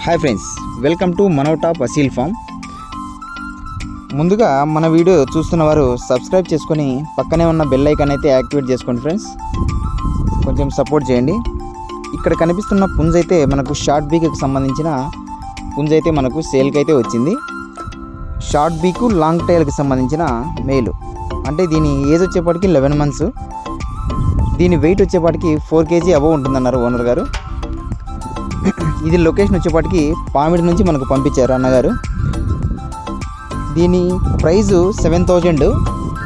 Hi friends, welcome to మనోటాప్ Aseel farm. ముందుగా మన వీడియో చూస్తున్న వారు సబ్స్క్రైబ్ చేసుకొని పక్కనే ఉన్న బెల్ ఐకాన్ అయితే యాక్టివేట్ చేసుకోండి ఫ్రెండ్స్. కొంచెం సపోర్ట్ చేయండి. ఇక్కడ కనిపిస్తున్న పుంజ అయితే మనకు షార్ట్ బీక్కి సంబంధించిన పుంజ అయితే మనకు సేల్కి అయితే వచ్చింది. షార్ట్ బీకు లాంగ్ టైల్కి సంబంధించిన మేలు, అంటే దీని ఏజ్ వచ్చేపాటికి 11 months. దీని వెయిట్ వచ్చేపాటికి 4 kg అబవ్ ఉంటుందన్నారు ఓనర్ గారు. ఇది లొకేషన్ వచ్చేపాటికి పామిడి నుంచి మనకు పంపించారు అన్నగారు. దీని ప్రైజు 7,000,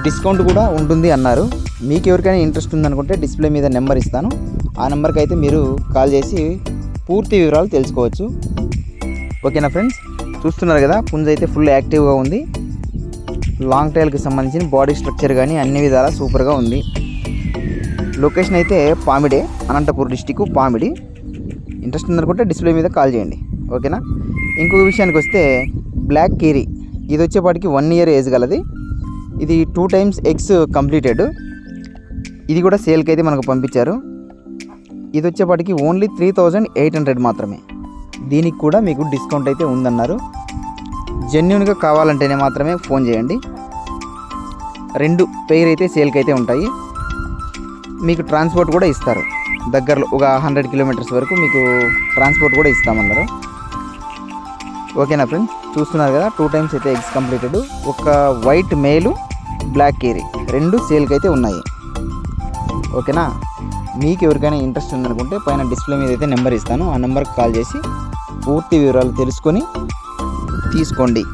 డిస్కౌంట్ కూడా ఉంటుంది అన్నారు. మీకు ఎవరికైనా ఇంట్రెస్ట్ ఉందనుకుంటే డిస్ప్లే మీద నెంబర్ ఇస్తాను, ఆ నెంబర్కి అయితే మీరు కాల్ చేసి పూర్తి వివరాలు తెలుసుకోవచ్చు. ఓకేనా ఫ్రెండ్స్, చూస్తున్నారు కదా పుంజ అయితే ఫుల్ యాక్టివ్గా ఉంది. లాంగ్ టైల్కి సంబంధించిన బాడీ స్ట్రక్చర్ కానీ అన్ని విధాలా సూపర్గా ఉంది. లొకేషన్ అయితే పామిడే, అనంతపూర్ డిస్టిక్ పామిడి. ఇంట్రెస్ట్ ఉందనుకుంటే డిస్ప్లే మీద కాల్ చేయండి. ఓకేనా. ఇంకొక విషయానికి వస్తే బ్లాక్ కీరీ, ఇది వచ్చేపాటికి 1 year ఏజ్ గలది. ఇది 2 times ఎగ్స్ కంప్లీటెడ్. ఇది కూడా సేల్కి అయితే మనకు పంపించారు. ఇది వచ్చేపాటికి ఓన్లీ 3,800 మాత్రమే. దీనికి కూడా మీకు డిస్కౌంట్ అయితే ఉందన్నారు. జెన్యున్గా కావాలంటేనే మాత్రమే ఫోన్ చేయండి. 2 పెయిర్ అయితే సేల్కి అయితే ఉంటాయి. మీకు ట్రాన్స్పోర్ట్ కూడా ఇస్తారు. దగ్గరలో ఒక 100 kilometers వరకు మీకు ట్రాన్స్పోర్ట్ కూడా ఇస్తామన్నారు. ఓకేనా ఫ్రెండ్స్, చూస్తున్నారు కదా 2 times అయితే ఎగ్స్ కంప్లీటెడ్. ఒక వైట్ మేలు, బ్లాక్ కీరీ 2 సేల్కి అయితే ఉన్నాయి. ఓకేనా. మీకు ఎవరికైనా ఇంట్రెస్ట్ ఉందనుకుంటే పైన డిస్ప్లే మీద అయితే నెంబర్ ఇస్తాను, ఆ నెంబర్కి కాల్ చేసి పూర్తి వివరాలు తెలుసుకొని తీసుకోండి.